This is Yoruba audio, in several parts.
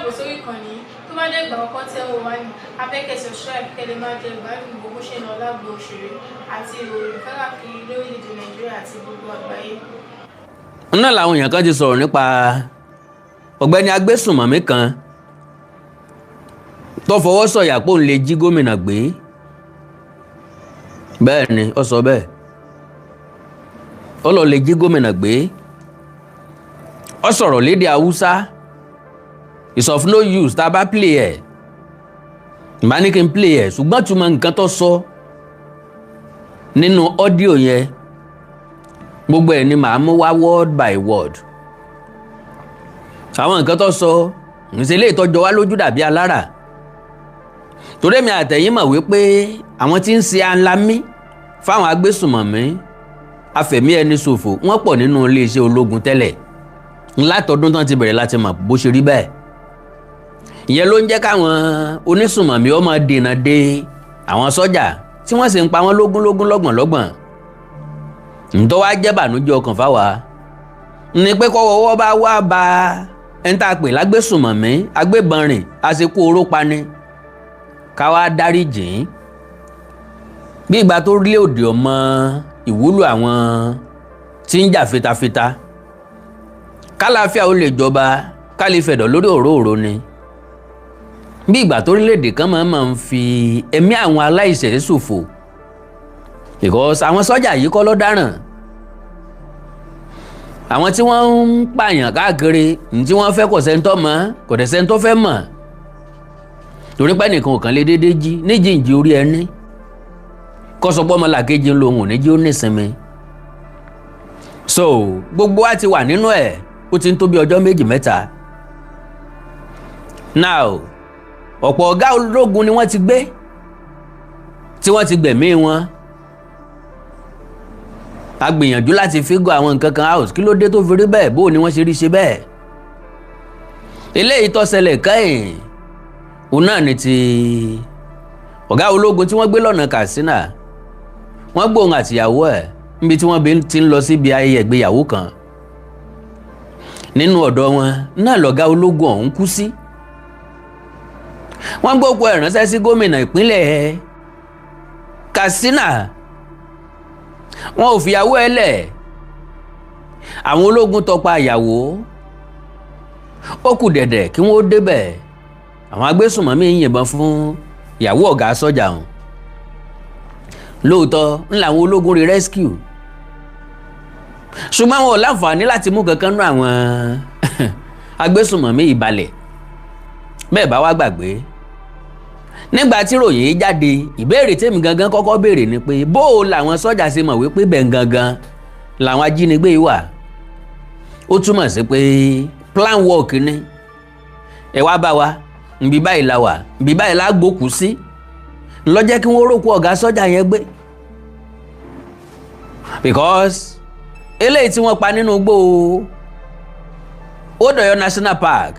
káàbọ̀ sórí ìkànnì tó bá dé ìgbà ọkọ tẹ́ wò wá ní abẹ́kẹ́ subscribe kẹ́lẹ́ máa jẹ ìgbádùn gbogbo ṣe náà lágbo òṣèré àti ìròyìn káàkiri lórílẹ̀‐èdè Nàìjíríà àti gbogbo àgbáyé. náà làwọn èèyàn kan ti sọ̀rọ̀ nípa ọ̀gbẹ́ni agbésùnmọ̀mí kan tó fọwọ́ sọ̀yà pé òun lè jí gómìnà gbé. bẹ́ẹ̀ ni ó sọ bẹ́ẹ̀ ó lọ lè jí gómìnà gbé. ó sọ̀rọ̀ lédè Haúsá it's of no use tá a bá play ẹ̀ ìbá ní kí n play ẹ̀ ṣùgbọ́n túmọ̀ nǹkan tó sọ nínú ọ́díò yẹn gbogbo ẹ̀ ni màá mú wá word by word. àwọn nǹkan tó sọ ìṣẹ̀lẹ̀ ìtọ́jọ́ wá lójú dàbí alára torí èmi àtẹ̀yìn mọ̀ wípé àwọn tí ń ṣe alámí fáwọn agbésùnmọ̀mí afẹ̀mí ẹni ṣòfò wọ́n pọ̀ nínú iléeṣẹ́ ológun tẹ́lẹ̀ látọdún tán ti bẹ̀rẹ̀ láti mọ̀ bó ṣe rí bẹ́ẹ̀. ìyẹn ló ń jẹ́ káwọn onísùnmọ̀mí ó máa dènà de àwọn sọ́jà tí wọ́n sì ń pa wọ́n lógúnlógún lọ́gbọ̀nlọ́gbọ̀n. ǹtọ́ wá jẹ́ bànújẹ́ ọkàn fáwa ni pé kọ́wọ́wọ́ bá wá ba ẹni tá a pè lágbésùnmọ̀mí agbébọn rìn àṣekú oró pani ká wá dárí jìn bí ìgbà tó rí òde ọmọ ìwúlò àwọn tí ń jà fitafita kálàáfíà ó lè jọba ká lè fẹ̀dọ̀ lórí òróòro ni bí ìgbà tó orílẹ̀-èdè kan máa ń fi ẹ̀mí àwọn aláìṣẹ̀ ṣòfò because àwọn sọ́jà yìí kọ́ ló dáràn àwọn tí wọ́n ń pààyàn káàkiri ní tí wọ́n fẹ́ kò sẹ́ńtọ́ mọ́ kò dẹ̀ sẹ́ńtọ́ fẹ́ mọ̀ torí pé nìkan ò kàn lè déédéé jí níjìnjì orí ẹni kọ́sọ̀pọ̀ ọmọlàkejì ń lo ohun níjí ó nísinmi so gbogbo wa ti wà nínú ẹ̀ ó ti ń tó bí ọjọ́ méjì mẹ́ta now ọ̀pọ̀ ọ̀gá ológun ni wọ́n ti gbé tí wọ́n ti gbẹ̀mí wọn a gbìyànjú láti fígọ̀ àwọn nǹkan kan house kí ló dé tó fi rí bẹ́ẹ̀ bó ni wọ́n ṣe rí ṣe bẹ́ẹ̀ eléyìí tó ṣẹlẹ̀ kẹ́yìn òun náà ni ti ọ̀gá ológun tí wọ́n gbé lọ́nà Katsina wọ́n gbóhùn àtìyàwó ẹ̀ níbi tí wọ́n ti ń lọ síbi ayẹyẹ ìgbéyàwó kan nínú ọ̀dọ̀ wọn náà lọ̀gá ológun ọ̀hún kú sí wọ́n gbókù ẹ̀ ránṣẹ́ sí gómìnà ìpínlẹ̀ Katsina wọn ò fìyàwó ẹ̀ lẹ̀ àwọn ológun tọpa ìyàwó ó kù dẹ̀dẹ̀ kí wọ́n ó débẹ̀ àwọn agbésùnmọ̀mí yìnbọn fún ìyàwó ọ̀gá sọ́jà ọ̀hún lóòótọ́ ńlá àwọn ológun rí rescue ṣùgbọ́n àwọn ò láǹfààní láti mú kankan nú àwọn agbésùnmọ̀mí ìbalẹ̀ bẹ́ẹ̀ bá wá gbàgbé nígbà tí ròyìn yìí jáde ìbéèrè tèmi gangan kọ́kọ́ béèrè ni pé bó o làwọn sọ́jà ṣe mọ̀ wípé bẹ́ẹ̀ gangan làwọn ajínigbé yìí wà ó túmọ̀ sí pé plan work ni ẹ wá bá wa nbí báyìí la wà nbí báyìí la gbókù sí lọ́jẹ́ kí wọ́n rókù ọ̀gá sọ́jà yẹn gbé because eléyìí tí wọ́n pa nínú igbó Odòyọ National Park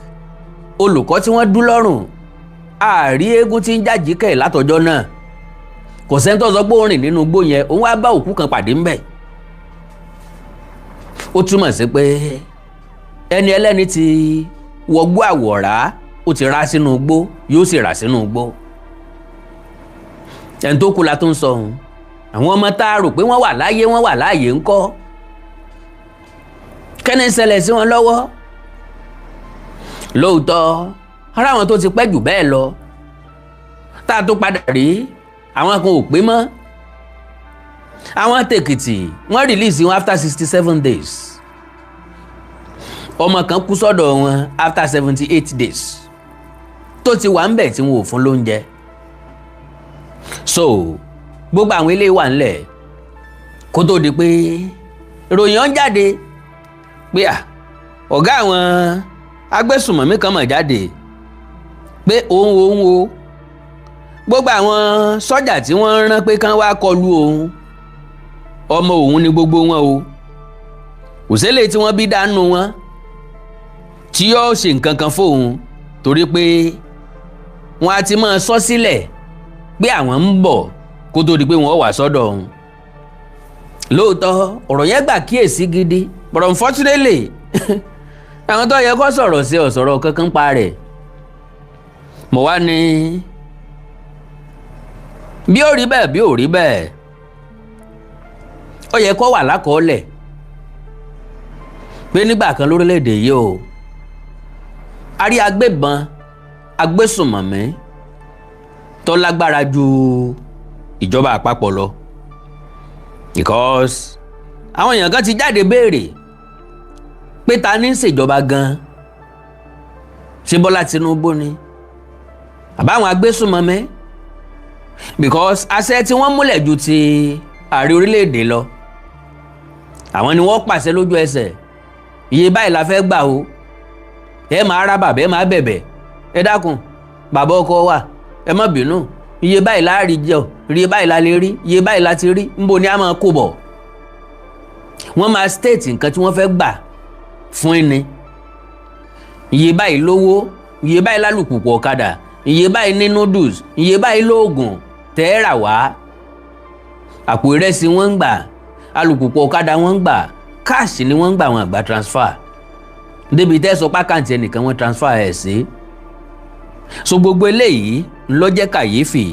olùkọ́ tí wọ́n dú lọ́rùn àárí eégún tí ń jájí kẹ̀ látọjọ́ náà kò sẹ́ńtọ́ sọ pé ó rìn nínú igbó yẹn òun wá bá òkú kan pàdé ńbẹ̀ ó túmọ̀ sí pé ẹni ẹlẹ́ni ti wọgbó àwọ̀rá ó ti rá sínú igbó yóò sì rà sínú igbó ẹni tó kú la tó ń sọ ohun àwọn ọmọ tá a rò pé wọ́n wà láyé wọ́n wà láàyè ńkọ́ kẹ́ni ṣẹlẹ̀ sí wọn lọ́wọ́ lóòótọ́ ara àwọn tó ti pẹ́ jù bẹ́ẹ̀ lọ tá a tó padà rí àwọn kan ò pé mọ́ àwọn tèkìtì wọ́n release wọn after 67 days ọmọ kan kú sọ́dọ̀ wọn after 78 days tó ti wà ń bẹ̀ tí wọn ò fún lóúnjẹ so gbogbo àwọn ilé wà ńlẹ̀ kó tó di pé ìròyìn ọ̀n jáde pé ọ̀gá àwọn agbésùnmọ̀mí kan mọ̀ jáde pé òun o gbogbo àwọn sọ́jà tí wọ́n rán pé kán wá kọlu òun ọmọ òun ni gbogbo wọn o òṣèlè tí wọ́n bí dánú wọn tí yóò ṣe nǹkan kan fóun torí pé wọ́n á ti máa sọ sílẹ̀ pé àwọn ń bọ̀ kó tó di pé wọ́n wà sọ́dọ̀ òun lóòótọ́ ọ̀rọ̀ yẹn gbà kíyèsí gidi but unfortunately àwọn tó yẹ kó sọ̀rọ̀ sí ọ̀sọ̀rọ̀ kankan pa rẹ̀ mo wá ní bí ó rí bẹ́ẹ̀ bí ó rí bẹ́ẹ̀ ó yẹ kó wà lákọọ́lẹ̀ pé nígbà kan lórílẹ̀‐èdè yìí o a rí agbébọn agbésùnmọ̀mí tó lágbára ju ìjọba àpapọ̀ lọ because àwọn èèyàn kan ti jáde béèrè pé ta ní í ṣèjọba gan-an ṣé Bọ́lá Tinubu ni àbáwọn agbésùnmọ̀mí because àṣẹ tí wọ́n múlẹ̀ ju ti ààrẹ orílẹ̀-èdè lọ àwọn ni wọ́n pàṣẹ lójú ẹsẹ̀ iye báyìí la fẹ́ gbà o ẹ máa rá bàbá ẹ máa bẹ̀bẹ̀ ẹ dákun bàbá ọkọ wa ẹ má bínú iye báyìí la rí jẹ iye báyìí la lè rí iye báyìí la ti rí níbo ni a máa kó bọ̀ wọ́n máa state nǹkan tí wọ́n fẹ́ gbà fún ẹni iye báyìí lówó iye báyìí lálùpùpù ọ̀kadà iye báyìí ní noodles iye báyìí lóògùn tẹ́ẹ̀rà wá àpò ìrẹsì wọ́n ń gbà alùpùpù ọ̀kadà wọ́n ń gbà káàṣì ni wọ́n ń gbà wọn àgbà transfer débi tẹ́ sọ pákàǹtì ẹnìkan wọ́n transfer ẹ̀ sí so gbogbo eléyìí ló jẹ́ kàyéfì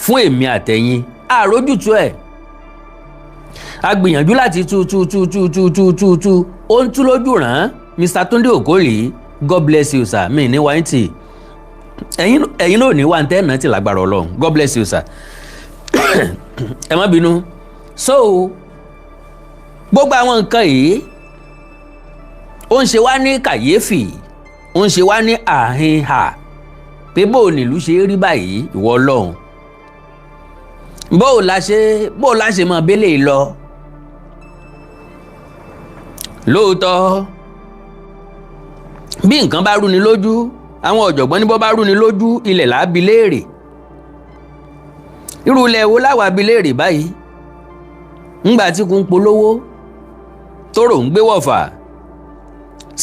fún èmi àtẹ̀yin àrójútu ẹ̀ a gbìyànjú láti tú ó ń tú lójú ràn Mr. Túndé Òkòlì God bless you sir mi ní wáńtì ẹ̀yin náà ní wà ń tẹ́ ẹ̀nà tí lágbára Ọlọ́run God bless you sir ẹ má bínú so gbogbo àwọn nǹkan yìí ó ń ṣe wá ní kàyéfì ó ń ṣe wá ní àhínhà pé bó o nílùú ṣe rí báyìí ìwọ Ọlọ́run bó o la ṣe mọ bẹ́lẹ̀ lọ lóòótọ́ bí nǹkan bá rúni lójú àwọn ọ̀jọ̀gbọ́n ní bó bá rúni lójú ilẹ̀ là á bi léèrè irú ilẹ̀ wo láwa bi léèrè báyìí ńgbà tí kò ń polówó tóró ń gbé wọ̀fà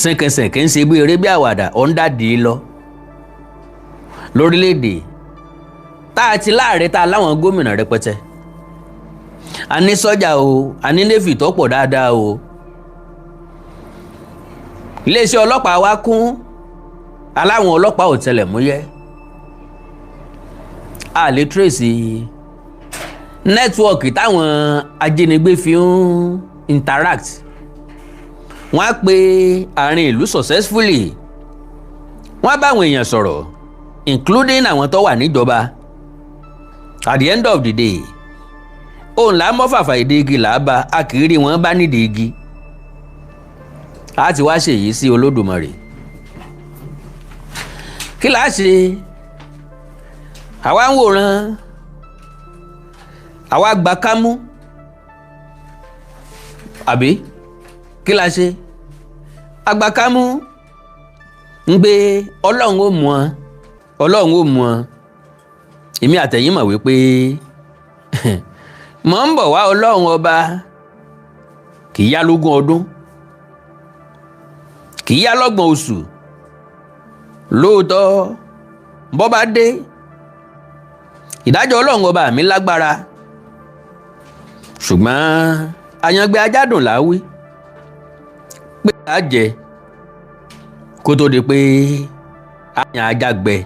sẹ̀kẹ̀sẹ̀kẹ̀ ń ṣe bí eré bí àwàdà ọ̀ ń dàdí lọ lórílẹ̀‐èdè tá a ti láàrẹ tá a láwọn gómìnà rẹpẹtẹ a ní sọ́jà o a ní néfì tó pọ̀ dáadáa o iléeṣẹ́ ọlọ́pàá wa kún aláwọn ọlọ́pàá ọ̀tẹlẹ̀múyẹ́ a lè tírèsì nẹ́tíwọ̀kì táwọn ajínigbé fi ń interact wọ́n á pe àárín ìlú successfully wọ́n á bá àwọn èèyàn sọ̀rọ̀ including àwọn tó wà níjọba at the end of the day òun là á mọ́ fàfà ìdí igi là á bá a kì í rí wọn bá nídìí igi a ti wá ṣèyí sí Olódùmarè kí là á ṣe àwa ń wòran àwa gba kámú àbí kí la ṣe agbakámú ń gbé Ọlọ́run ó mú ọ èmi àtẹ̀yìn mọ̀ wípé mọ̀ ń bọ̀ wá Ọlọ́run ọba kì í yá lógún ọdún kì í yá lọ́gbọ̀n oṣù lóòótọ́ bọ́ bá dé ìdájọ́ Ọlọ́run ọba mi lágbára ṣùgbọ́n àyàngbé ajádùn láwí pé a jẹ kó tó di pé àyàn ajá gbẹ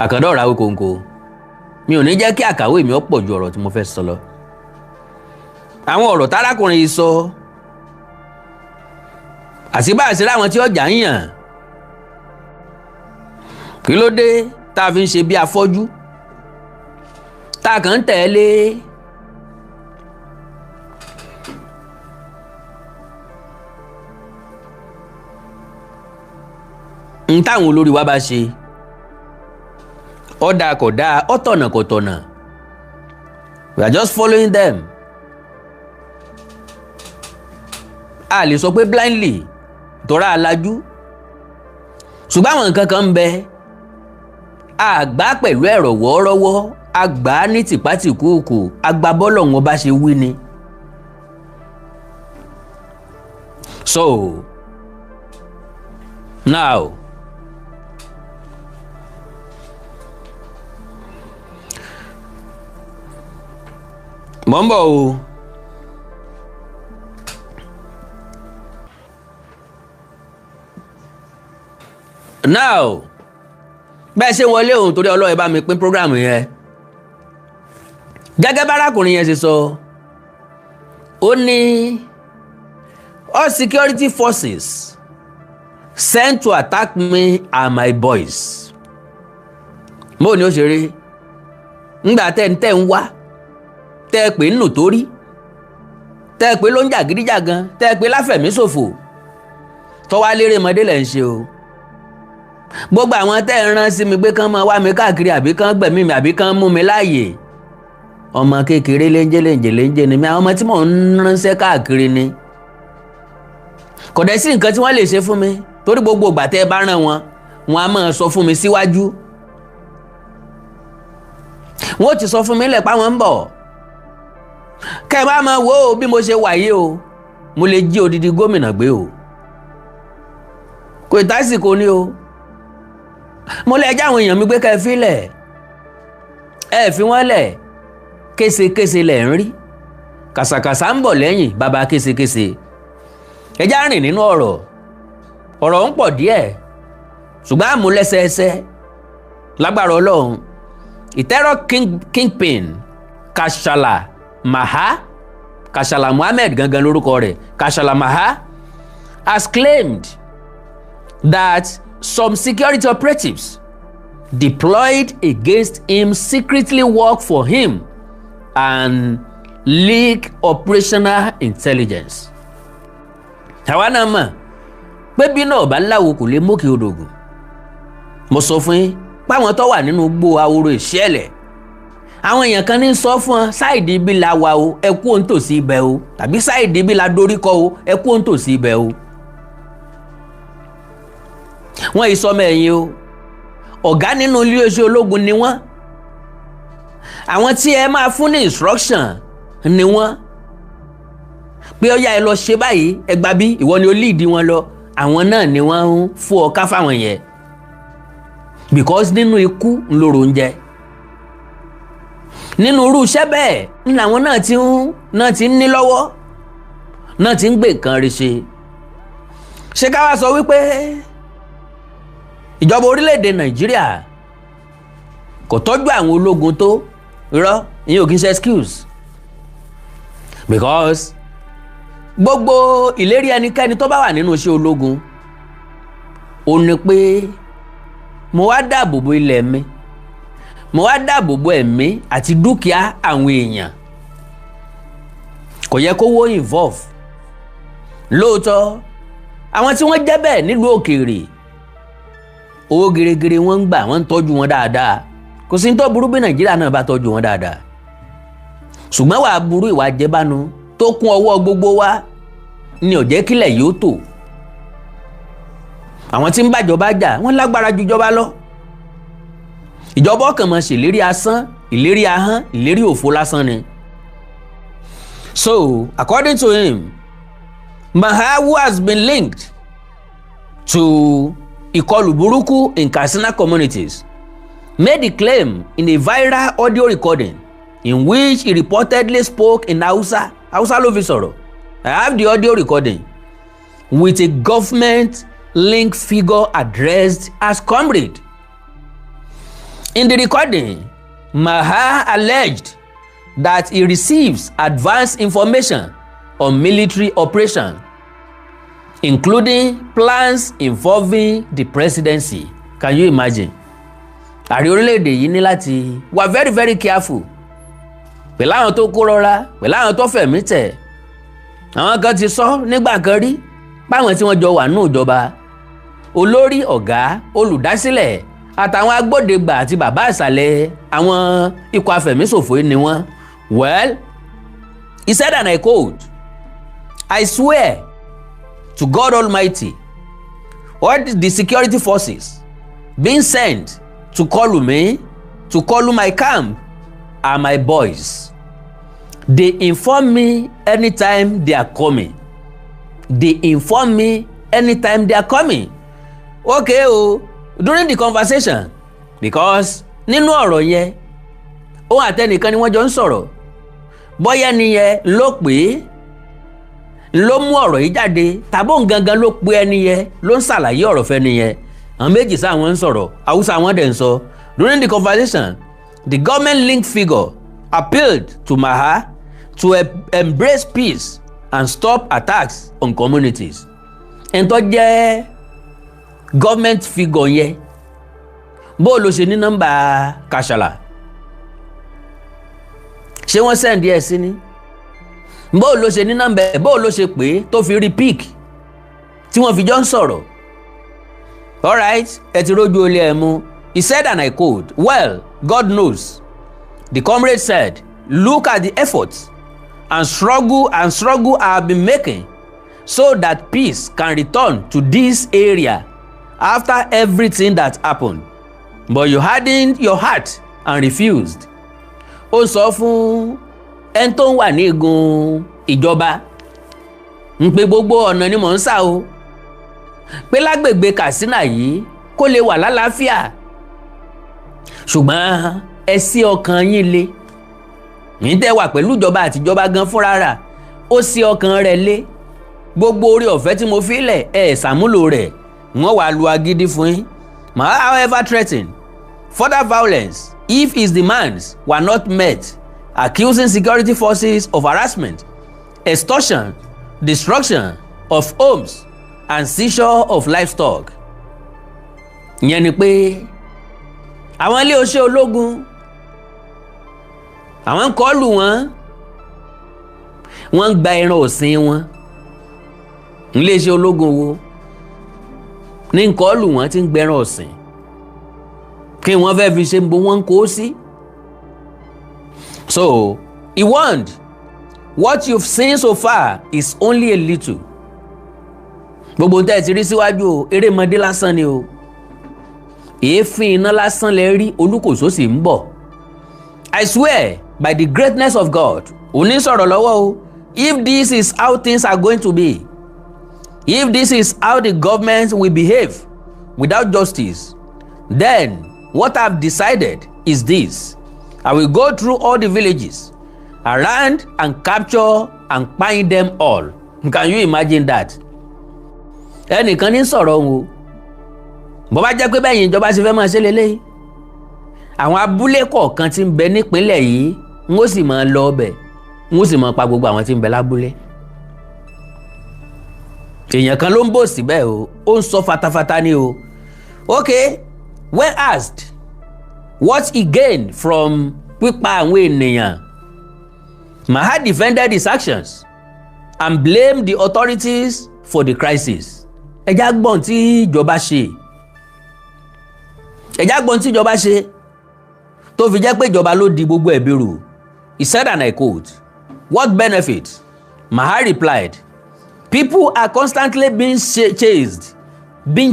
àkàndá ọ̀rá wíkòǹkò mi ò ní jẹ́ kí àkàwé mi ó pọ̀ ju ọ̀rọ̀ tí mo fẹ́ sọ lọ àwọn ọ̀rọ̀ tárákùnrin yìí sọ àṣìbáàṣì láwọn tí ọjà ń yàn kí ló dé tá a fi ń ṣe bí afọ́jú tá a kàn ń tẹ̀lé n táwọn olórí wa bá ṣe ọ̀dà kò dáa ọ̀tọ̀nà kò tọ̀nà we are just following them a lè sọ pé blindly tọ́ra alájú ṣùgbọ́n àwọn nǹkan kan ń bẹ àgbà pẹ̀lú ẹ̀rọ wọ́ọ́rọ́wọ́ àgbà ní tìpátìkúùkù àgbà bọ́lọ̀ wọn bá ṣe wí ni so now mọ̀ ń bọ̀ o now bẹ́ẹ̀ ṣe wọlé òun torí Ọlọ́run bá mi pín program yẹn gẹ́gẹ́ bárakùnrin yẹn ṣe sọ ó ní all security forces sent to attack me are my boys. mo ní ó ṣe rí ńgbà tẹ́ ń wá tẹ́ pé nù torí tẹ́ pé ló ń jà gidijagan tẹ́ pé láfẹ̀míṣòfò tọ́wá lérè mọ́dé lẹ̀ ń ṣe o. gbogbo àwọn tẹ́ ń rán sí mi pé kán máa wá mi káàkiri àbí kán gbẹ̀mí mi àbí kán mú mi láàyè ọmọ kékeré léńjé ni mi àwọn ọmọ tí mò ń ránṣẹ́ káàkiri ni kò dẹ̀ sí nǹkan tí wọ́n lè ṣe fún mi torí gbogbo ìgbà tẹ́ ẹ bá rán wọn á máa sọ fún mi síwájú wọ́n ti sọ fún mi lẹ̀ páwọn ń bọ̀ kẹ́ ẹ bá máa wò ó bí mo ṣe wà yìí o mo lè jí odidi gómìnà gbé o kò tásìkò ni o mo lè já àwọn èèyàn mi gbé ká ẹ fi lẹ̀ ẹ fi wọ́n lẹ̀ késekése lẹ̀ ń rí kàsàkàsà ń bọ̀ lẹ́yìn bàbá késekése ẹ já rìn nínú ọ̀rọ̀ ń pọ̀ díẹ̀ ṣùgbọ́n àmúlẹ́sẹẹsẹ lágbára Ọlọ́run ìtẹ́rọ̀ kingpin Kashala Muhammad gangan lórúkọ rẹ̀ Kashala Maha has claimed that some security operatives deployed against him secretly work for him and leak operational intelligence. àwa náà mọ̀ pé bí náà bá láwo kò lè mókè odògùn mo sọ fún yín páwọn tó wà nínú gbó Aworo Eshiele àwọn èèyàn kan ní sọ fún ọ sáìdì ibi la wà o ẹ kú òun tòsí ibẹ̀ o tàbí sáìdì ibi la dorí kọ o ẹ kú òun tòsí ibẹ̀ o. wọ́n ìsọmọ ẹ̀yìn o ọ̀gá nínú iléeṣẹ́ ológun ni wọ́n àwọn tí ẹ máa fún ní instruction ni wọ́n pé ó yá ẹ lọ ṣe báyìí ẹ gbà bí ìwọ ni ó lead wọn lọ àwọn náà ni wọ́n ń fún ọ ká fáwọn yẹn because nínú ikú ńlọrọ oúnjẹ nínú irú iṣẹ́ bẹ́ẹ̀ ní làwọn náà ti ń ní lọ́wọ́ náà ti ń gbé nǹkan rí ṣe ká wá sọ wípé ìjọba orílẹ̀-èdè Nàìjíríà kò tọ́jú àwọn ológun tó irọ́ ìyẹn ò kí ń ṣe excuse because gbogbo ìlérí ẹnikẹ́ni tó bá wà nínú iṣẹ́ ológun ó ní pé mo wá dáàbò bo ilẹ̀ mi mo wá dáàbò bo ẹ̀mí àti dúkìá àwọn èèyàn kò yẹ kó wó involve lóòótọ́ àwọn tí wọ́n jẹ́ bẹ́ẹ̀ nílùú òkèèrè owó gèrègèrè wọ́n ń gbà wọ́n ń tọ́jú wọn dáadáa kò sí ní tó burú bí Nàìjíríà náà bá tọ́jú wọn dáadáa ṣùgbọ́n wàá burú ìwà jẹbánu tó kún ọwọ́ gbogbo wa ni ò jẹ́ kílẹ̀ yóò tò àwọn tí ń bàjọba jà wọ́n lágbára ju ìjọba lọ ìjọba ọkàn máa ṣèlérí asán ìlérí ahọ́n ìlérí òfo lásán ni. So according to him Maha, who has been linked to ìkọlù burúkú in Katsina communities, made the claim in a viral audio recording in which he reportedly spoke in Hausa ló fi sọ̀rọ̀. I have the audio recording with a government-linked figure addressed as comrade. In the recording, Maha alleged that he receives advanced information on military operation, including plans involving the presidency. Can you imagine? Ààrẹ orílẹ̀-èdè yìí ní láti wà very very careful pẹ̀lú àwọn tó kó rọra pẹ̀lú àwọn tó fẹ̀mí tẹ̀. Àwọn kan ti sọ nígbà kan rí páwọn tí wọ́n jọ wà nínú ìjọba olórí ọ̀gá olùdásílẹ̀ àtàwọn agbódegbà àti bàbá ìsàlẹ̀ àwọn ikọ̀ afẹ̀míṣòfò ni wọ́n. Well, he said, and I quote, "I swear to God Almighty, all the security forces being sent to call me, to call my camp, are my boys. They inform me anytime they are coming. They inform me anytime they are coming." Okay o, during the conversation, because nínú ọ̀rọ̀ yẹn òun àtẹnìkan ni wọ́n jọ ń sọ̀rọ̀ bóyá nìyẹn ló pé ló mú ọ̀rọ̀ yìí jáde tàbí òun gangan ló pe ẹni yẹn ló ń ṣàlàyé ọ̀rọ̀ fẹ́ nìyẹn àwọn méjì sáwọn ń sọ̀rọ̀ Haúsá wọn dẹ̀ ń sọ. During the conversation, the government-linked figure appealed to Maha to embrace peace and stop attacks on communities. ẹni tó jẹ́ government figure yẹn bó ló ṣe ní nọ́mbà Kàṣàlà ṣé wọ́n send ẹ̀ sí ni bó ló ṣe ní nọ́mbà ẹ̀ bó ló ṣe pé tó fi rí pic tí wọ́n fi jọ ń sọ̀rọ̀. Alright, ẹ ti rójú olè ẹ̀ mú. He said, and I quote, "Well, God knows." The comrade said, "Look at the efforts and struggle I have been making so that peace can return to this area after everything that happened. But you hardened your heart and refused." Ó sọ fún ẹni tó ń wà ní igun ìjọba ń pe gbogbo ọ̀nà ni mò ń sà o pé lágbègbè Katsina yìí kó lè wà lálàáfíà ṣùgbọ́n ẹ sí ọkàn yín le ní tẹ́ wà pẹ̀lú ìjọba àtijọba gan fúnra rà ó sí ọkàn rẹ̀ le gbogbo orí ọ̀fẹ́ tí mo fi lẹ̀ ẹ̀ ṣàmúlò rẹ̀ wọ́n wá lu agídí fún yín. Maha however threatened further violence if his demands were not met, accusing security forces of harassment, extortion, destruction of homes and seizure of livestock. ìyẹn ni pé àwọn ilé oṣù ológun àwọn ń kọlù wọn wọ́n ń gba ẹran ọ̀sìn wọn ilé iṣẹ́ ológun wo ní ń kọlù wọn tí ń gbẹran ọ̀sìn kí wọ́n fẹ́ fi ṣe ń bo wọ́n ń kó sí. So he warned, what you've seen so far is only a little. Gbogbo tẹ́ ẹ ti rí síwájú o erémọdé lásán ni o èéfín iná lásán lẹ rí Oluko sì ń bọ̀. I swear by the greatness of God òní sọ̀rọ̀ lọ́wọ́ o if this is how things are going to be, if this is how the government will behave without justice, then what I've decided is this: I will go through all the villages around and capture and find them all. Can you imagine that? Ẹnìkan ní sọ̀rọ̀ o bó bá jẹ́ pé bẹ́yìn ìjọba ṣe fẹ́ máa ṣe lélẹ́yìí àwọn abúlé kọ̀ọ̀kan tí ń bẹ nípínlẹ̀ yìí wọ́n sì máa lọ ọbẹ̀ wọ́n sì máa pa gbogbo àwọn tí ń bẹ lábúlé. èèyàn kan ló ń bò síbẹ̀ o ó ń sọ fatafata ni o. Okay, when asked what he gained from pípa àwọn ènìyàn, Maha defended his actions and blamed the authorities for the crisis. ẹjá gbọ́n tí ìjọba ṣe tó fi jẹ́ pé ìjọba ló di gbogbo ẹ̀bi rù. He said, and I quote, "What benefit?" Maha replied, "People are constantly being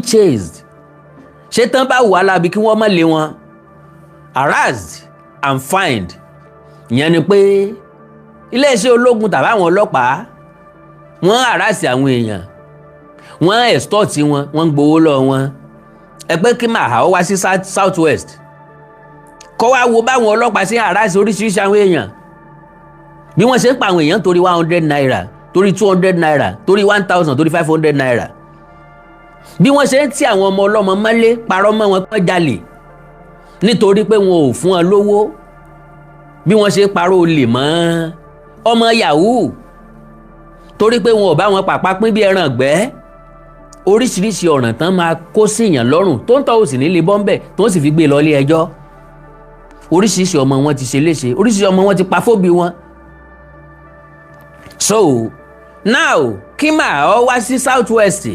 chased. Ṣé tán bá wà lábi kí wọ́n má lé wọn? Harassed and fined." ìyẹn ni pé iléeṣẹ́ ológun tàbí àwọn ọlọ́pàá wọ́n harass àwọn èèyàn wọ́n extort wọn wọ́n gbowó lọ wọn. ẹ pé kí Maha wá sí south west kọ́ wá wo báwọn ọlọ́pàá sí harass oríṣiríṣi àwọn èèyàn bí wọ́n ṣe ń pa àwọn èèyàn torí 100 naira torí 200 naira torí 1000 torí 500 naira bí wọ́n ṣe ń tí àwọn ọmọ ọlọ́mọ mọ́lé parọ́ mọ́ wọn pé jalè nítorí pé wọn ò fún wọn lówó bí wọ́n ṣe parọ́ olè mọ́ ọmọ yahoo torí pé wọn ò bá wọn pàpà pín bí ẹran ọ̀gbẹ́. oríṣiríṣi ọ̀ràn tán máa kó sí èèyàn lọ́rùn tó ń tọ́ òsì nílé bọ́m̀bẹ̀ tó ń sì fi gbé lọ ilé ẹjọ́. oríṣiríṣi ọmọ wọn ti ṣe léṣe oríṣiríṣi ọmọ wọn ti pa fóbi wọn. So now kí Maha wá sí south west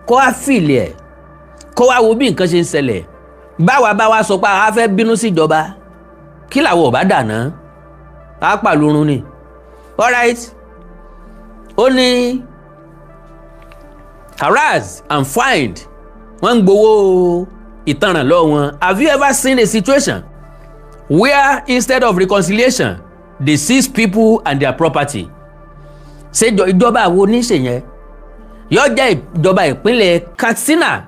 kó wá fìlì ẹ̀ kó wá wo bí nǹkan ṣe ń ṣẹlẹ̀ bá wa sọ pé a fẹ́ bínú sí ìjọba kí làwọn ò bá dànà á pàlórun ni. Alright, ó ní harassed and fined wọ́n ń gbowó ìtanràn lọ́wọ́ wọn. Have you ever seen a situation where instead of reconciliation they seize people and their property? ṣé ìjọba wo ní ṣe yẹn? Yóò jẹ́ ìjọba ìpínlẹ̀ Katsina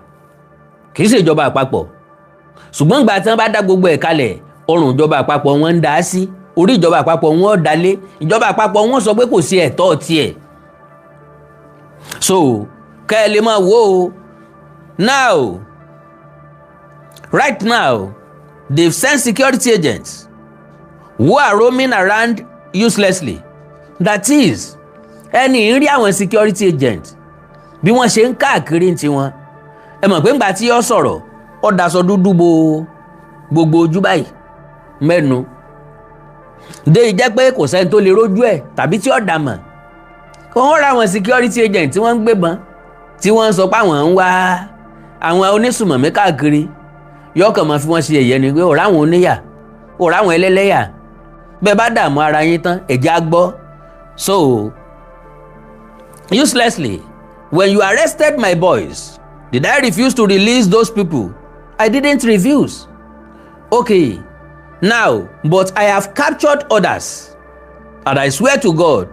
kì í ṣe ìjọba àpapọ̀ ṣùgbọ́n ìgbà tí wọ́n bá dá gbogbo ẹ̀ kalẹ̀ ọrùn ìjọba àpapọ̀ wọn ń dá sí orí ìjọba àpapọ̀ wọn ò dalé ìjọba àpapọ̀ wọn sọ pé kò sí ẹ̀tọ́ tiẹ̀. So kẹ́ ẹ lè máa wò ó now Right now, they've sent security agents who are roaming around uselessly. That is, ẹni rí àwọn security agent bí wọ́n ṣe ń káàkiri tiwọn. Ẹ mọ̀ pé ńgbà tí ó sọ̀rọ̀ ó daṣọ dúdú bo gbogbo ojú báyìí mẹ́nu. Dé jẹ́ pé kò sẹ́ni tó lè rójú ẹ̀ tàbí tí ó dà mọ̀. Wọ́n ra àwọn security agent tí wọ́n ń gbébọn tí wọ́n ń sọ pé àwọn ń wá àwọn onísùmọ̀mí káàkiri. Yọ́kàn máa fi wọ́n ṣe ẹ̀yẹ ni pé ọ̀rá àwọn oníyà ọ̀rá àwọn ẹlẹ́lẹ́yà bẹ́ẹ̀ bá dààmú ara yín tán ẹ̀jẹ̀ á gbọ́. So uselessly, when you arrested my boys, did I refuse to release those people? I didn't refuse. Okay, now, but I have captured others, and I swear to God,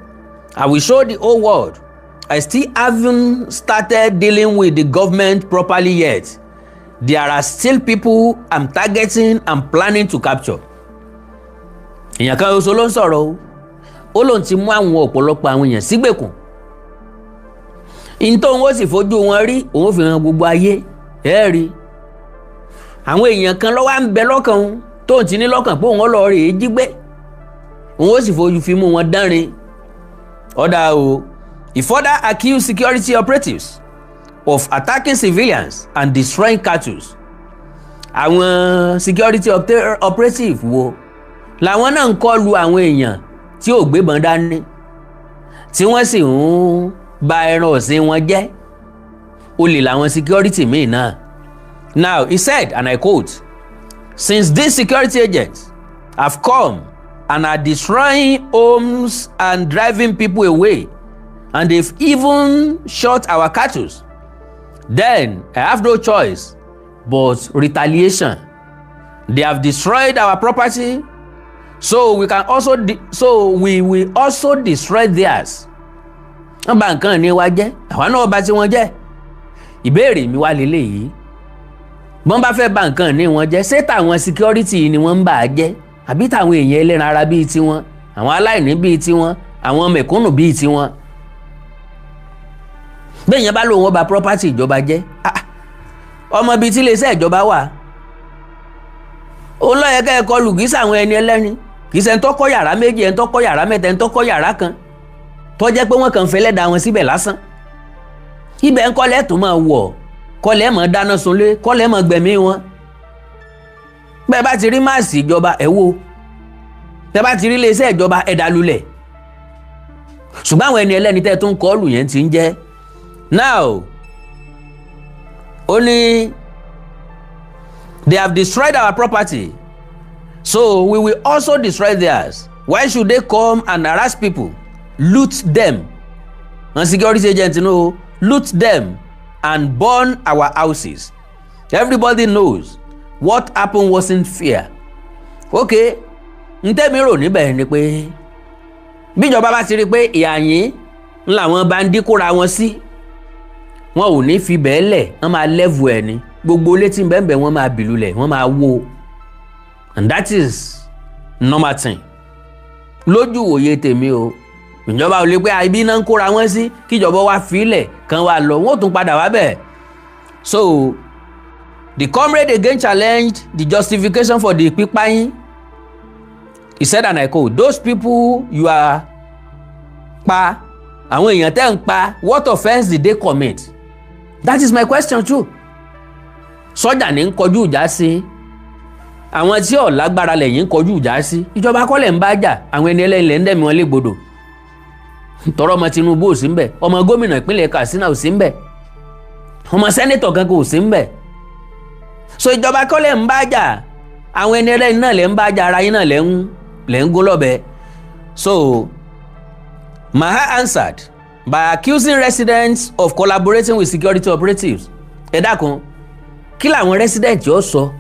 I will show the whole world I still haven't started dealing with the government properly yet. There are still people I'm targeting and planning to capture. Èèyàn kan oṣù ló ń sọ̀rọ̀ o. Ó lóun ti mú àwọn ọ̀pọ̀lọpọ̀ àwọn èèyàn sígbèkùn. Ìntòun ó sì fojú wọn rí, òun fi hàn gbogbo ayé. Ẹ rí. Àwọn èèyàn kan ló wà ń bẹ lọ́kàn òun tóun ti ní lọ́kàn pé òun ó lọ rèé jí gbé. Òun ó sì fojú fi mú wọn dánrin. Ọ̀dà o. He further accused security operatives of attacking civilians and destroying cattle. Àwọn security operative wo làwọn náà ń kọlu àwọn èèyàn tí ò gbébọn dání tí wọ́n sì ń ba ẹran ọ̀sìn wọn jẹ́. Olè làwọn security míì náà. Now he said, and I quote, "Since these security agents have come and are destroying homes and driving people away, and they've even shot our cattle, then I have no choice but retaliation. They have destroyed our property, so we will also destroy theirs." Wọ́n bà nǹkan ní wa jẹ́, àwa náà bà tí wọ́n jẹ́. Ìbéèrè mi wá lélẹ́yìí. Bọ́n bá fẹ́ bà nǹkan ní wọn jẹ́, ṣé tàwọn security ni wọ́n ń bà á jẹ́? Àbí tàwọn èèyàn ẹlẹ́ran ara bíi tiwọn, àwọn aláìní bíi tiwọn, àwọn mẹ̀kúnnù bíi tiwọn? Bẹ́ẹ̀ yẹn bá lóun ọba property ìjọba jẹ́, ọmọ bíi tí iléeṣẹ́ ìjọba wà. Òun ló yẹ kẹ́ ẹ kọlù kìí sàwọn ẹni ẹlẹ́ni, kìí ṣe ń tó kọ́ yàrá méjì, ń tó kọ́ yàrá mẹ́ta, ń tó kọ́ yàrá kan, tó jẹ́ pé wọ́n kàn fẹ́ lẹ́dàá wọn síbẹ̀ lásán. Ibẹ̀ ń kọ́lẹ̀ tó máa wọ̀, kọ́lẹ̀ mọ̀ dáná sunlé, kọ́lẹ̀ mọ̀ gbẹ̀mí wọn. Bẹ́ẹ̀ bá ti rí máàsì ìjọba ẹ̀ wò, bẹ́ẹ̀ bá ti rí iléeṣẹ́ ìjọba ẹ̀ dá lulẹ̀. Ṣùgbọ́n àwọn ẹni ẹlẹ́ni tẹ́ tó ń kọlù yẹn ti ń jẹ́. Now, only they have destroyed our property, so we will also destroy theirs. Why should they come and harass people, loot them? And security agents, loot them and burn our houses. Everybody knows what happened wasn't fair. Okay, ntẹ́mi rò níbẹ̀ ni pé bí ìjọba bá ti rí pé ìyà yín làwọn bá ń dínkùra wọn sí, wọn ò ní fi bẹ́ẹ̀ lẹ̀, wọ́n máa level ẹ̀ ni. Gbogbo létí bẹ́ẹ̀ wọ́n máa bìlulẹ̀, wọ́n máa wó. And that is normal thing. Lójú òye tèmi o, ìjọba ò lè pé ibi náà ń kóra wọn sí kí ìjọba wá filẹ̀ kan wá lọ, wọ́n ò tún padà wá bẹ́ẹ̀. So the comrade again challenged the justification for the pípáyín. He said, and I quote, "Those people you are pa, àwọn èèyàn tẹ́ ń pa, what offence did they commit?" That is my question too. Sọ́jà ní ń kọjú ìjà sí, àwọn tí ò lágbára lẹ́yìn ń kọjú ìjà sí. Ìjọba kọ́ lẹ̀ ń bá jà, àwọn ẹni ẹlẹ́ni ń dẹ̀mí wọn légbodò. Tọrọ ọmọ Tinubu ò sí ń bẹ̀, ọmọ gómìnà ìpínlẹ̀ Katsina ò sí ń bẹ̀, ọmọ sẹ́nẹ́tọ̀ kankan ò sí ń bẹ̀. So ìjọba kọ́ lẹ̀ ń bá jà, àwọn ẹni ẹlẹ́ni náà lẹ̀ ń bá jà, ara yín náà lẹ̀ ń gún lọ́bẹ. So Maha answered by accusing residents of collaborating with security operatives. Ẹ dákun, kí làwọn residents yóò sọ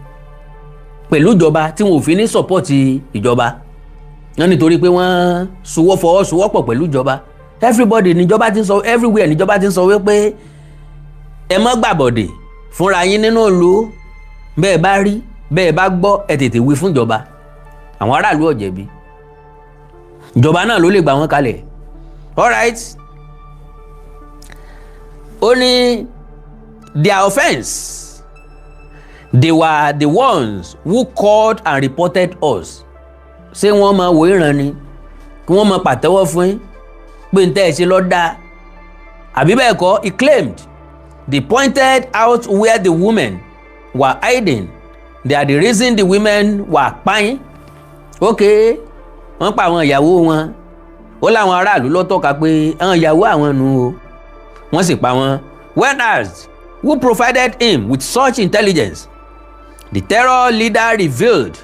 pẹ̀lú ìjọba tí wọn ò fi ní sọ́pọ̀tì ìjọba? Wọ́n nítorí pé wọ́n fọwọ́sowọ́pọ̀ pẹ̀lú ìjọba. Everybody níjọba ti ń sọ, everywhere níjọba ti ń sọ wípé ẹ má gbàbọ̀dè fúnra yín nínú ìlú, bẹ́ẹ̀ bá rí, bẹ́ẹ̀ bá gbọ́, ẹ tètè wí fún ìjọba. Àwọn aráàlú ò jẹ̀bi, ìjọba náà ló lè gbà wọ́n kalẹ̀. All right. Only their offense They were the ones who called and reported us. Ṣé wọ́n máa wò ìran ni kí wọ́n máa pàtẹ́wọ́ fún yín pé n tẹ́ ẹ ṣe ló dáa? Àbí bẹ́ẹ̀ kọ́? He claimed they pointed out where the women were hiding. They are the reason the women were paying. Okay, wọ́n pa àwọn ìyàwó wọn. Ó láwọn aráàlú ló tọ́ka pé àwọn ìyàwó àwọn nù o. Wọ́n sì pa wọn. When asked who provided him with such intelligence, the terror leader revealed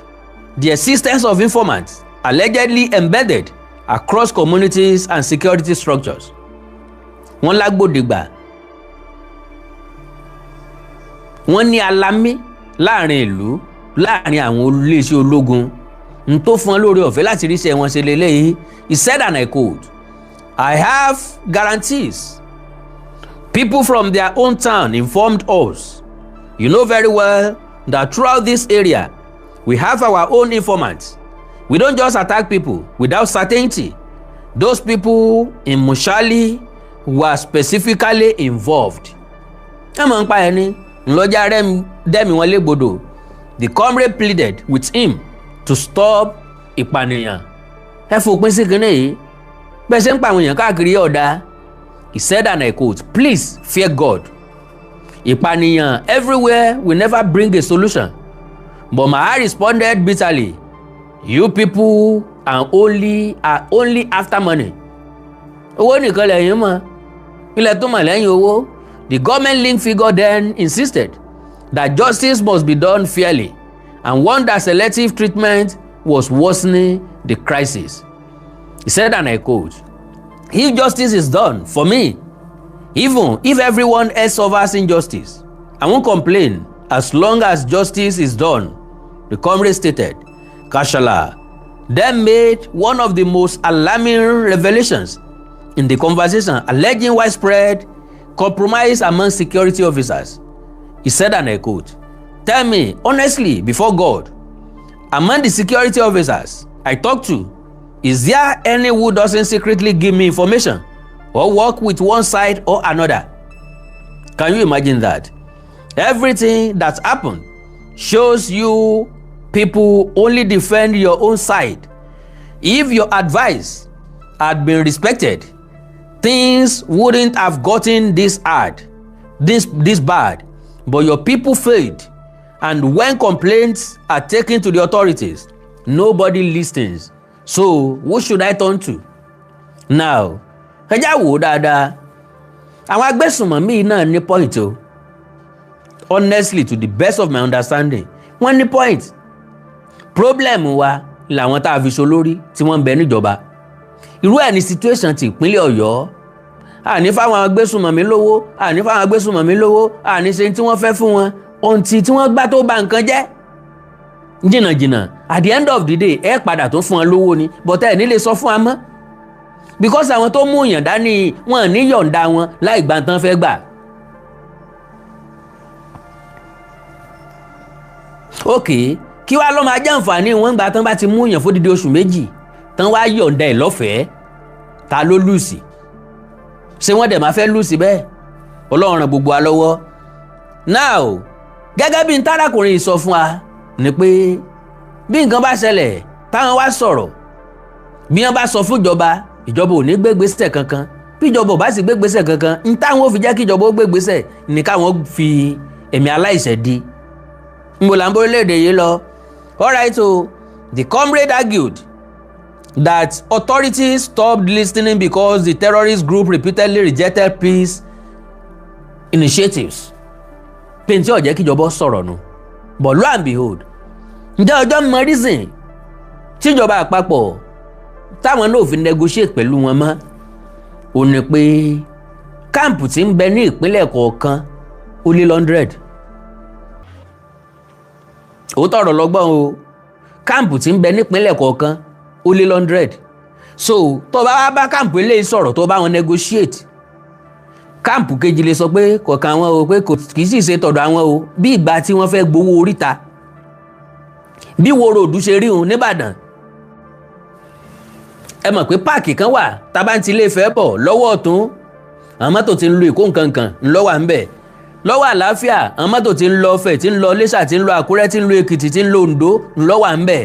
the existence of informants allegedly embedded across communities and security structures. Wọ́n lágbódegbà. Wọ́n ní alámí láàrin ìlú, láàrin àwọn iléeṣẹ́ ológun. N tó fún wọn lórí ọ̀fẹ́ láti ríṣẹ́ wọn ṣe lélẹ́yìí. He said, and I quote, "I have guarantees. People from their own town informed us. You know very well that throughout this area, we have our own informants. We don't just attack people without certainty. Those people in Mushali were specifically involved." Ẹ mọ̀ ń pa ẹni ńlọ́jà dẹ́mi wọn légbodò. The comrade pleaded with him to stop ìpànìyàn. Ẹ fòpin sí kinní yìí bẹ́ẹ̀ ṣe ń pa àwọn èèyàn káàkiri ọ̀dà. He said, and I quote, "Please fear God. Ìpànìyàn everywhere will never bring a solution." But Maha responded bitterly, "You people are only after money." Owó nìkan lẹ́yìn mọ̀, ilẹ̀ tó mọ̀ lẹ́yìn owó. The government link figure then insisted that justice must be done fairly and warned that selective treatment was worsening the crisis. He said, and I quote, "If justice is done for me, even if everyone else suffers injustice, I won't complain as long as justice is done," the comrade stated. Kashala then made one of the most alarming revelations in the conversation, alleging widespread compromise among security officers. He said, and I quote, "Tell me honestly before God, among the security officers I talk to, is there any who doesn't secretly give me information or work with one side or another?" Can you imagine that? Everything that happened shows you people only defend your own side. If your advice had been respected, things wouldn't have gotten this hard, this bad. But your people failed, and when complaints are taken to the authorities, nobody listens. So who should I turn to? Now, ẹ já wò dáadáa. Àwọn agbésùnmọ̀mí náà ní point o. Honestly, to the best of my understanding, wọ́n ní point. Problem wa làwọn tá a fi ṣolórí tí wọ́n ń bẹ níjọba. Irú ẹ̀ ní situation ti ìpínlẹ̀ Ọ̀yọ́. Àní fáwọn agbésùnmọ̀mí lówó, àní fáwọn agbésùnmọ̀mí lówó, àní ṣe tí wọ́n fẹ́ fún wọn, ọ̀ǹtì tí wọ́n gbá tó bà nǹkan jẹ́. Jìnnàjìnnà, at the end of the day, ẹ padà tó fún wọn lówó ni, but ẹ ní lè sọ fún wa mọ́. Because àwọn tó mú yàn dání wọn ní yọ̀ǹda wọn láì gbà tán fẹ́ gbà. Okay, kí wá ló máa jẹ́ àǹfààní wọn gbà tán bá ti mú yàn fódìdí oṣù méjì tán wá yọ̀ǹda ẹ̀ lọ́fẹ̀ẹ́, ta ló lùsì? Ṣé wọ́n dẹ̀ máa fẹ́ lùsì bẹ́ẹ̀? Ọlọ́run ràn gbogbo wa lọ́wọ́. Now, gẹ́gẹ́ bí n tárakùnrin sọ fún wa ni pé bí nǹkan bá ṣẹlẹ̀ táwọn wá sọ̀rọ̀, bí wọ́n bá sọ fún ìjọba, ìjọba ò ní gbégbésẹ̀ kankan. Bí ìjọba ò bá sì gbégbésẹ̀ kankan, n táwọn ò fi jẹ́ kí ìjọba ó gbégbésẹ̀ ní káwọn fi ẹ̀mí aláìṣẹ̀ di. Nbo là ń bọ́ orílẹ̀-èdè yìí lọ. All right, so the comrade argued that authorities stopped listening because the terrorist group repeatedly rejected peace initiatives. Pé tí ó jẹ́ kí ìjọba sọ̀rọ̀ nù. But lo and behold, ǹjẹ́ ọjọ́ mọ reason tí ìjọba àpapọ̀ táwọn náà fi negotiate pẹ̀lú wọn mọ́? Ó ní pé káàmpù tí ń bẹ ní ìpínlẹ̀ kọ̀ọ̀kan ó lé 100. Ó tọ̀rọ̀ lọ́gbọ́n o, káàmpù tí ń bẹ nípínlẹ̀ kọ̀ọ̀kan ó lé 100. So tó bá wá bá káàmpù eléyìí sọ̀rọ̀ tó bá wọn negotiate, káàmpù kejì lè sọ pé kọ̀ọ̀kan àwọn o pé kì í sì ṣe tọ̀dọ̀ àwọn o, bí ìgbà tí wọ́n fẹ́ gbowó oríta. Bí wo ròdù ṣe rí òun nìbàdàn. Ẹ mọ̀ pé páàkì kan wà tá bá ń ti ilé Ifẹ̀ bọ̀ lọ́wọ́ ọ̀tún, àwọn mọ́tò ti ń lo Èkó nǹkankan ńlọ́wà ń bẹ̀. lọ́wọ́ àlàáfíà àwọn mọ́tò tí ń lọ Ọ̀fẹ́ tí ń lọ Iléṣà tí ń lọ Àkúrẹ́ tí ń lọ Èkìtì tí ń lọ Oǹdó ńlọ́wà ń bẹ̀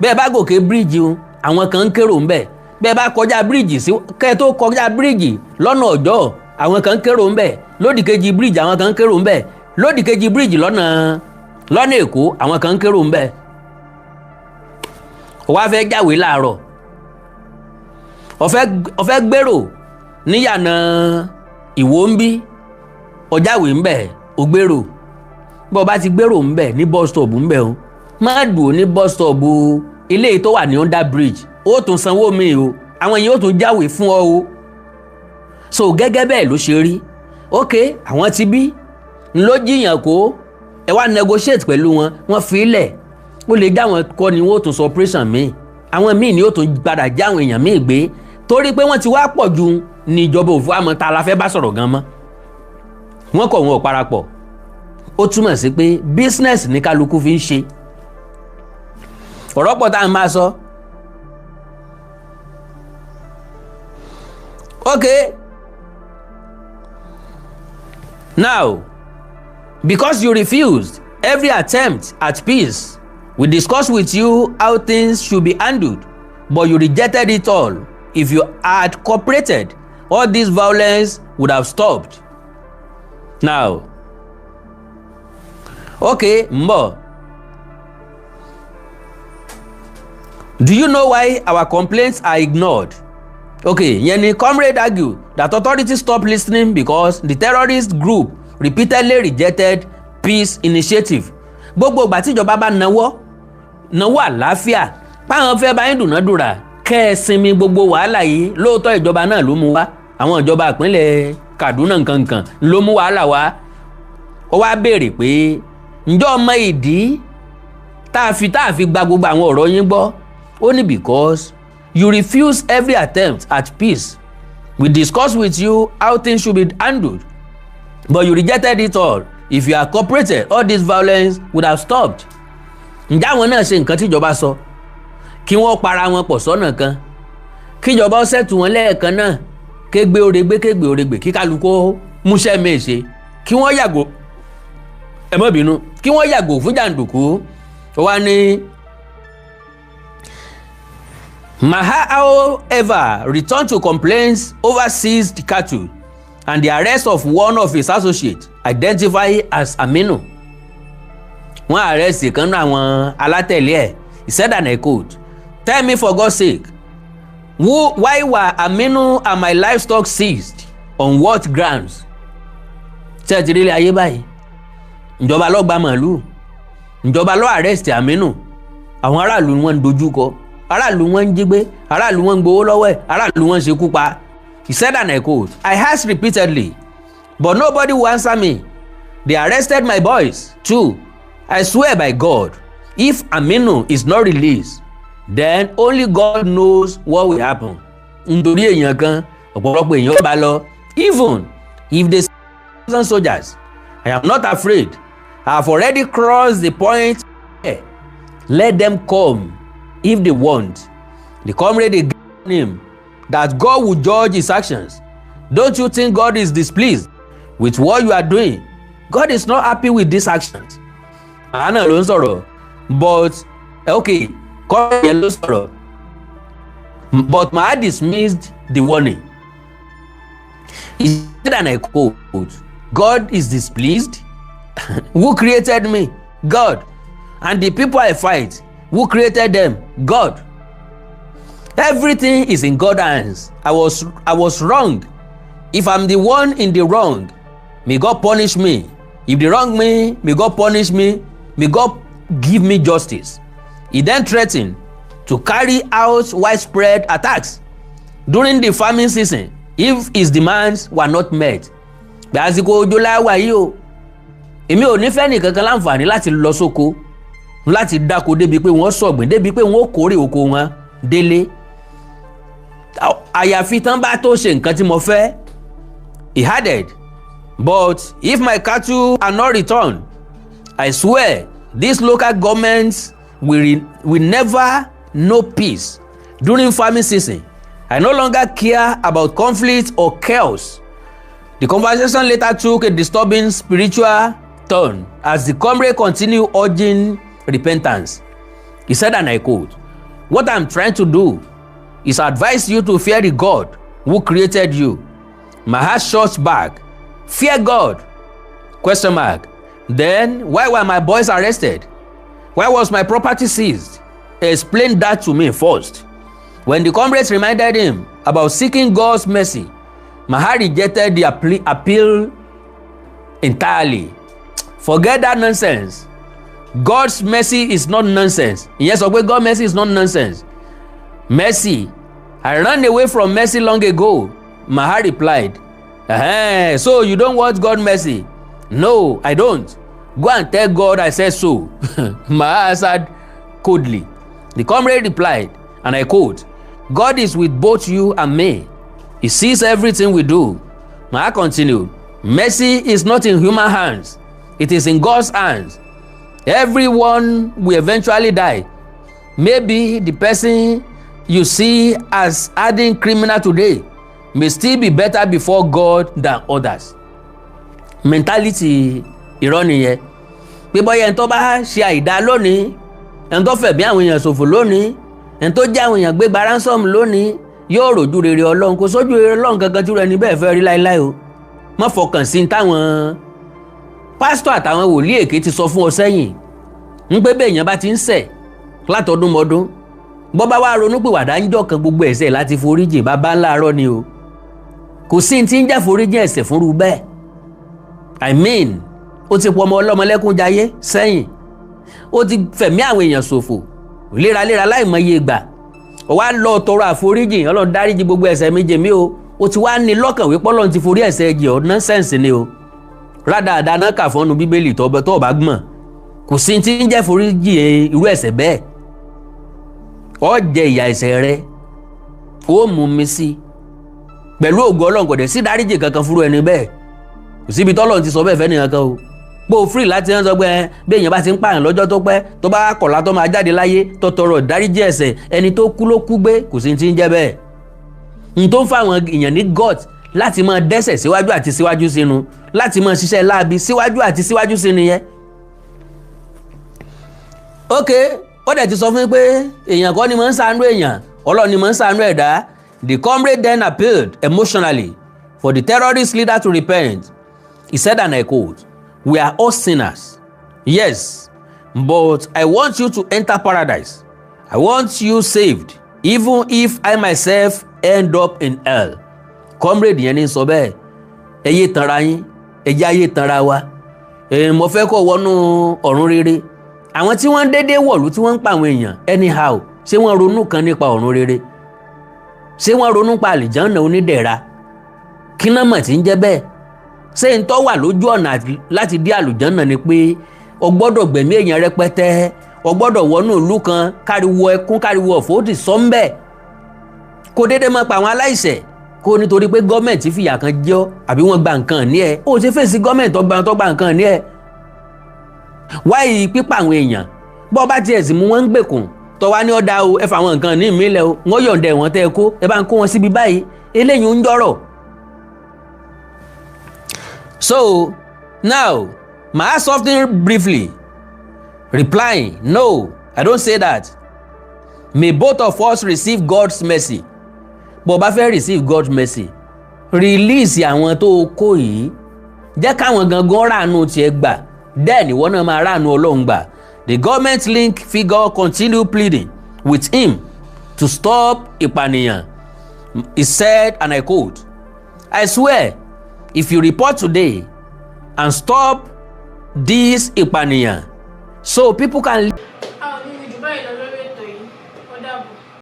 bẹ́ẹ̀ bá gòkè bíríìjì àwọn kan ń kérò ń bẹ̀ bẹ́ẹ̀ bá kọjá bíríìjì sí kẹ́ tó kọjá bíríìjì lọ́nà Ọ̀jọ́ àwọn kan ń kérò ń bẹ̀ lódì kejì bíríìjì àwọn kan ń kérò ń bẹ̀ lódì kejì bíríìjì lọ́nà Èkó àwọn kan ń kérò ń bẹ̀ ó wá fẹ́ jáwèé láàárọ̀ ó fẹ́ gbèrò níyànà Ìwó ń bí ọjàwé ń bẹ̀ ó gbèrò bí o bá ti gbèrò ń bẹ̀ ní bus stop ń bẹ̀ o má dùn ní bus stop ilé tó wà ní under bridge ó tún sanwó mi o àwọn èèyàn ó tún jáwèé fún ọ o so gẹ́gẹ́ bẹ́ẹ̀ ló ṣe rí ok àwọn ti bí ló jiyàn kó ẹ wá negotiate pẹ̀lú wọn fi ilẹ̀ ó lè já wọn kọ́ ni wọ́n ó tún sọ operation míì àwọn míì ni ó tún padà já àwọn èèyàn míì gbé torí pé wọ́n ti wá pọ̀ ju ní ìjọba òfin àmọ́ ta la fẹ́ bá sọ̀rọ̀ gan mọ́ wọ́n kọ̀ wọn ò parapọ̀ ó túmọ̀ sí pé business ní kálukú fi ń ṣe ọ̀rọ̀ pọ̀ tá à ń máa sọ okay now because you refused every attempt at peace we discussed with you how things should be handled but you rejected it all if you had cooperated all this violence would have stopped now okay mbo do you know why our complaints are ignored okay yẹni comrade argue that authorities stopped listening because the terrorist group repeatedly rejected peace initiative gbogbo ìgbà tíjọba bá náwó àlàáfíà páwọn fẹ́ bá yín dùnádùrà kẹ́ ẹ sinmi gbogbo wàhálà yìí lóòótọ́ ìjọba náà ló mú wá àwọn ìjọba ìpínlẹ̀ Kaduna nkankan ló mú wàhálà wá ó wá béèrè pé ǹjọ́ ọmọ ìdí tá a fi gba gbogbo àwọn ọ̀rọ̀ yín gbọ́ ó ní because you refuse every attempt at peace we discussed with you how things should be handled but you rejected it all if you had cooperated all this violence would have stopped. ǹjẹ́ àwọn náà ṣe nǹkan tíjọba sọ kí wọ́n para wọn pọ̀ sọ́nà kan kíjọba ó ṣètù wọn lẹ́ẹ̀kan náà kégbe orégbé kí kálukú múṣẹ́ méṣe kí wọ́n yàgò ẹ má bínú kí wọ́n yàgò fún jàǹdùkú wá ní. Maha however returned to complaints over seized cattle and the arrest of one of his associates identified as Aminu. Wọ́n arrest ìkan náà àwọn alátẹ̀lé ẹ̀. He said and I quote, "Tell me for God's sake, why were Aminu and my livestock seized? On what grounds?" Ṣé ẹ ti rí ilé ayé báyìí? Ìjọba ló gba màálù. Ìjọba ló arrest Aminu. Àwọn aráàlú ni wọ́n ń dojú kọ. Aráàlú wọn ń jí gbé. Aráàlú wọn ń gbowó lọ́wọ́ ẹ̀. Aráàlú wọn ń ṣekú pa. He said and I quote, "I asked repeatedly, but nobody will answer me. They arrested my boys too. I swear by God, if Aminu is not released, then only God knows what will happen." Nítorí èèyàn kan, ọ̀pọ̀lọpọ̀ èèyàn bá lọ. Even if they send soldiers, I am not afraid. I have already crossed the point. Let them come if they want. The comrade gave him that God will judge his actions. Don't you think God is displeased with what you are doing? God is not happy with these actions. Àánà ló ń sọ̀rọ̀, but okay, kọ́rin yẹn ló sọ̀rọ̀, but Maha dismissed the warning. He said and I quote, "God is displeased? Who created me? God. And the people I fight, who created them? God. Everything is in God's hands. I was wrong. If I'm the one in the wrong, may God punish me. If they wrong me, may God punish me. May God give me justice." He then threatened to carry out widespread attacks during the farming season if his demands were not met. Àsìkò òjò láwà yìí o, èmi ò ní fẹ́ nìkankan láǹfààní láti lọ sóko láti dáko débi pé wọ́n sọ̀gbìn débi pé wọ́n kórè oko wọn délé. Àyàfi tán bá tó ṣe nǹkan tí mo fẹ́. He added, "But if my cattle are not returned, I swear these local governments will never know peace during farming season. I no longer care about conflict or chaos. The conversation later took a disturbing spiritual turn as the comrade continued urging repentance. He said, and I quote, "What I'm trying to do is advise you to fear the God who created you." My heart shot back. Fear God? Question mark. Then why were my boys arrested? Why was my property seized? Explain that to me first. When the comrades reminded him about seeking God's mercy, my heart rejected the appeal entirely. Forget that nonsense. God's mercy is not nonsense. Yes, okay, God's mercy is not nonsense. Mercy. I ran away from mercy long ago. My heart replied, so you don't want God's mercy? No, I don't. Go and tell God I said so. My heart answered coldly. The comrade replied, and I quote, "God is with both you and me. He sees everything we do." My heart continued, "Mercy is not in human hands. It is in God's hands. Everyone will eventually die. Maybe the person you see as hardened criminal today may still be better before God than others." Mentality irọ́ nìyẹn. Pé bọ́yá ẹni tó bá ṣe àìdá lónìí, ẹni tó fẹ̀mí àwọn èèyàn ṣòfò lónìí, ẹni tó jẹ́ àwọn èèyàn gbé gba ransom lónìí yóò rojú rere Ọlọ́run. Kò sójú rere Ọlọ́run gangan tí ẹni bẹ́ẹ̀ fẹ́ rí láéláé o. Má fọkàn sí táwọn pásítọ̀ àtàwọn wòlíì èké ti sọ fún ọ sẹ́yìn. Ń pé bẹ́ẹ̀ èèyàn bá ti ń ṣẹ̀ látọdún mọ́dún, bọ́ bá wá ronúpìwàdà ń jọ̀kan gbogbo ẹ̀ṣẹ̀ láti foríjì bàbá ńlá arọ́ ni o. Kò sí ti ń jẹ́ foríjì ẹ̀ṣẹ̀ fúnru bẹ́ẹ̀. I mean, ó ti pọ̀ ọmọ ọlọ́mọ lẹ́kún jayé sẹ́yìn. Ó ti fẹ̀mí àwọn èèyàn ṣòfò léraléra láìmọye ìgbà. Ó wá lọ tọrọ àforíjì, Ọlọ́run dáríjì gbogbo ẹ̀ṣẹ̀ mi jì mí o. Ó ti wá ní lọ́kàn wípé Ọlọ́run ti forí ẹ̀ṣẹ̀ jì ọ́, nonsense ni o. Rádaràda náà kà fọ́nù Bíbélì tó bá gbọ̀n. Kò sí ti ń jẹ́ foríjì irú ẹ̀ṣẹ̀ bẹ́ẹ̀. Ó jẹ ìyà ẹ̀ṣẹ̀ rẹ, ó mú mi sí. Pẹ̀lú ògo Ọlọ́run kò dẹ̀ sí dáríjì kankan fúru ẹni bẹ́ẹ̀. Kò síbi tọ́lọ́run ti sọ bẹ́ẹ̀ fẹ́ nìkan kan o. Pé o free láti rán sọ pé bí èèyàn bá ti ń pààyàn lọ́jọ́ tó pẹ́ tó bá kọ̀lá tó máa jáde láyé tó tọrọ ìdáríjì ẹ̀ṣẹ̀, ẹni tó kú ló kú gbé, kò sí ti ń jẹ́ bẹ́ẹ̀. N tó ń fáwọn èèyàn ní gut láti máa dẹ́ṣẹ̀ síwájú àti síwájú sínú, láti máa ṣiṣẹ́ láabi síwájú àti síwájú sínú yẹn. Okay, ó dẹ̀ ti sọ fún mi pé èèyàn kọ́ ni máa ń ṣàánú èèyàn, Ọlọ́run ni máa ń ṣàánú ẹ̀dá. The comrade then appealed emotionally for the terrorist leader to repent. He said, and I quote, "We are all sinners. Yes, but I want you to enter paradise. I want you saved, even if I myself end up in hell." Comrade yẹn ní sọ bẹ́ẹ̀, ẹ yé tanra yín, ẹ jẹ́ ayé tanra wa. Mo fẹ́ kó wọnú ọ̀run rere. Àwọn tí wọ́n dédé wọ̀lú tí wọ́n ń pa àwọn èèyàn anyhow, ṣé wọ́n ronú kan nípa ọ̀run rere? Ṣé wọ́n ronú pa àlìjánà onídẹ̀ra? Kí náà mọ̀ tí ń jẹ́ bẹ́ẹ̀? Ṣé ń tọ́ wà lójú ọ̀nà láti dé àlùjánà ni pé o gbọ́dọ̀ gbẹ̀mí èèyàn rẹpẹtẹ, o gbọ́dọ̀ wọnú ìlú kan káriwo ẹkún káriwo ọ̀fọ̀ ó ti sọ ń bẹ̀. Kó dédé máa pa àwọn aláìṣẹ̀ kó nítorí pé gọ́ọ̀mẹ̀ntì fìyà kan jẹ ọ́ àbí wọ́n gba nǹkan ní ẹ. Ó ṣe fèsì gọ́ọ̀mẹ̀ntì tó gba nǹkan ní ẹ. Wáyé pípa àwọn èèyàn bọ́ bá tiẹ̀ sì mú wọn ń gbèkùn tó wá ní ọ̀dà o ẹ fà àwọn nǹkan ní ìmílẹ̀ o wọ́n yọ̀ǹda ẹ̀wọ̀n tẹ́ ẹ kó ẹ bá ń kó wọn síbi báyìí eléyìí ń jọ̀rọ̀. So now my softening briefly replying, "No, I don't say that. May both of us receive God's mercy." Bó bá fẹ́ receive God's mercy, release àwọn tó kó yìí, jẹ́ káwọn gangan ráàánú tiẹ̀ gbà, then ìwọ náà máa ráàánú Ọlọ́run gbà. The government link figure continued pleading with him to stop ìpànìyàn. He said, and I quote, "I swear, if you report today and stop this ìpànìyàn, so people can..."